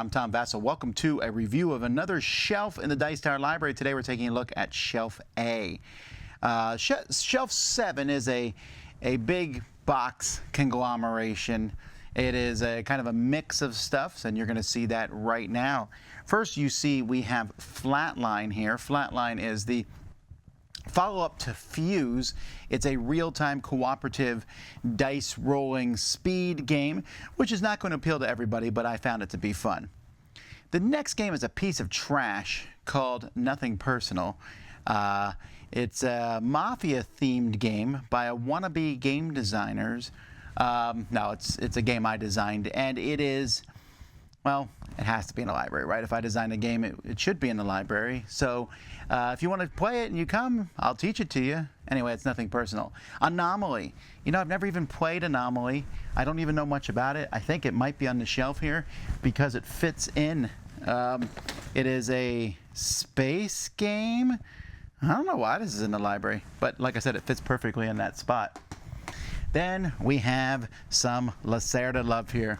I'm Tom Vasel. Welcome to a review of another shelf in the Dice Tower Library. Today we're taking a look at Shelf A. Shelf 7 is a big box conglomeration. It is a kind of a mix of stuffs, and you're going to see that right now. First, you see we have Flatline here. Flatline is the follow-up to Fuse. It's a real-time cooperative dice rolling speed game, which is not going to appeal to everybody, but I found it to be fun. The next game is a piece of trash called Nothing Personal. It's a mafia-themed game by a wannabe game designers. No, it's a game I designed, and it is, well, it has to be in the library, right? If I design a game, it should be in the library. So if you want to play it and you come, I'll teach it to you. Anyway, it's Nothing Personal. Anomaly. You know, I've never even played Anomaly. I don't even know much about it. I think it might be on the shelf here because it fits in. It is a space game. I don't know why this is in the library, but like I said, it fits perfectly in that spot. Then we have some Lacerda love here.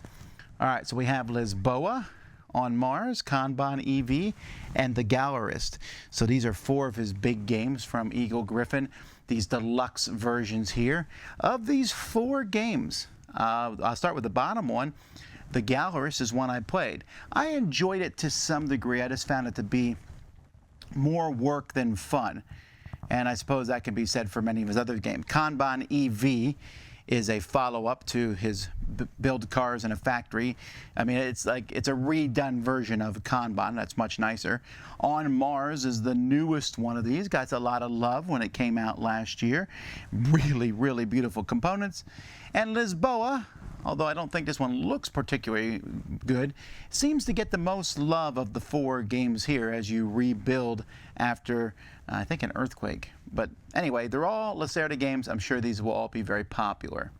All right, so we have Lisboa on Mars, Kanban EV, and the Gallerist. So these are 4 of his big games from Eagle Gryphon, these deluxe versions here. Of these 4 games, I'll start with the bottom one. The Gallerist is one I played. I enjoyed it to some degree. I just found it to be more work than fun. And I suppose that can be said for many of his other games. Kanban EV is a follow-up to his build cars in a factory. I mean, it's a redone version of Kanban. That's much nicer. On Mars is the newest one of these. Got a lot of love when it came out last year. Really, really beautiful components. And Lisboa, although I don't think this one looks particularly good, seems to get the most love of the 4 games here as you rebuild after, I think, an earthquake. But anyway, they're all Lacerda games. I'm sure these will all be very popular.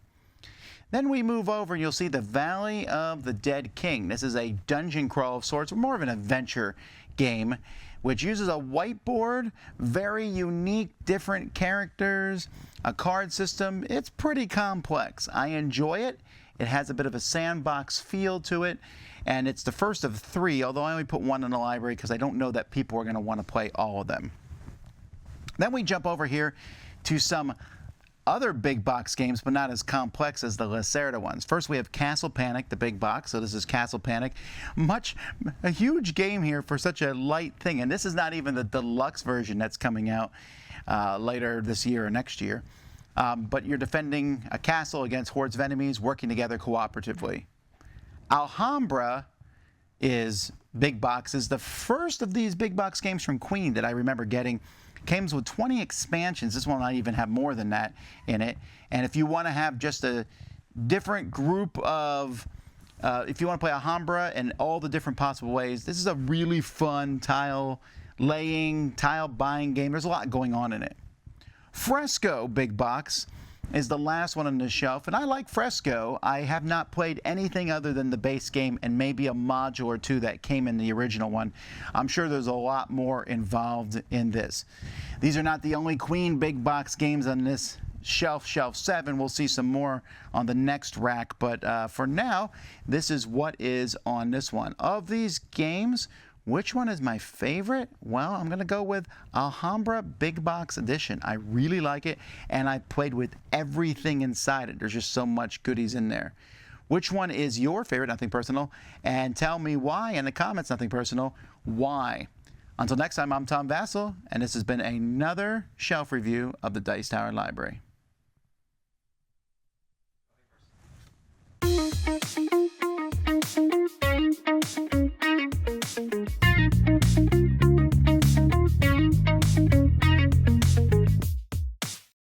Then we move over and you'll see the Valley of the Dead King. This is a dungeon crawl of sorts, more of an adventure game, which uses a whiteboard, very unique, different characters, a card system. It's pretty complex. I enjoy it. It has a bit of a sandbox feel to it, and it's the first of 3, although I only put 1 in the library because I don't know that people are going to want to play all of them. Then we jump over here to some other big box games, but not as complex as the Lacerda ones. First, we have Castle Panic, the big box. So this is Castle Panic. A huge game here for such a light thing, and this is not even the deluxe version that's coming out later this year or next year. But you're defending a castle against hordes of enemies, working together cooperatively. Alhambra is big boxes. The first of these big box games from Queen that I remember getting comes with 20 expansions. This one might even have more than that in it. And if you want to have just a different group of, if you want to play Alhambra in all the different possible ways, this is a really fun tile laying, tile buying game. There's a lot going on in it. Fresco big box is the last one on the shelf, and I like Fresco. I have not played anything other than the base game and maybe a module or 2 that came in the original one. I'm sure there's a lot more involved in this. These are not the only Queen big box games on this shelf, Shelf 7. We'll see some more on the next rack, but for now, this is what is on this one. Of these games, which one is my favorite? Well, I'm going to go with Alhambra Big Box Edition. I really like it, and I played with everything inside it. There's just so much goodies in there. Which one is your favorite? Nothing Personal. And tell me why in the comments, Nothing Personal. Why? Until next time, I'm Tom Vasel, and this has been another shelf review of the Dice Tower Library.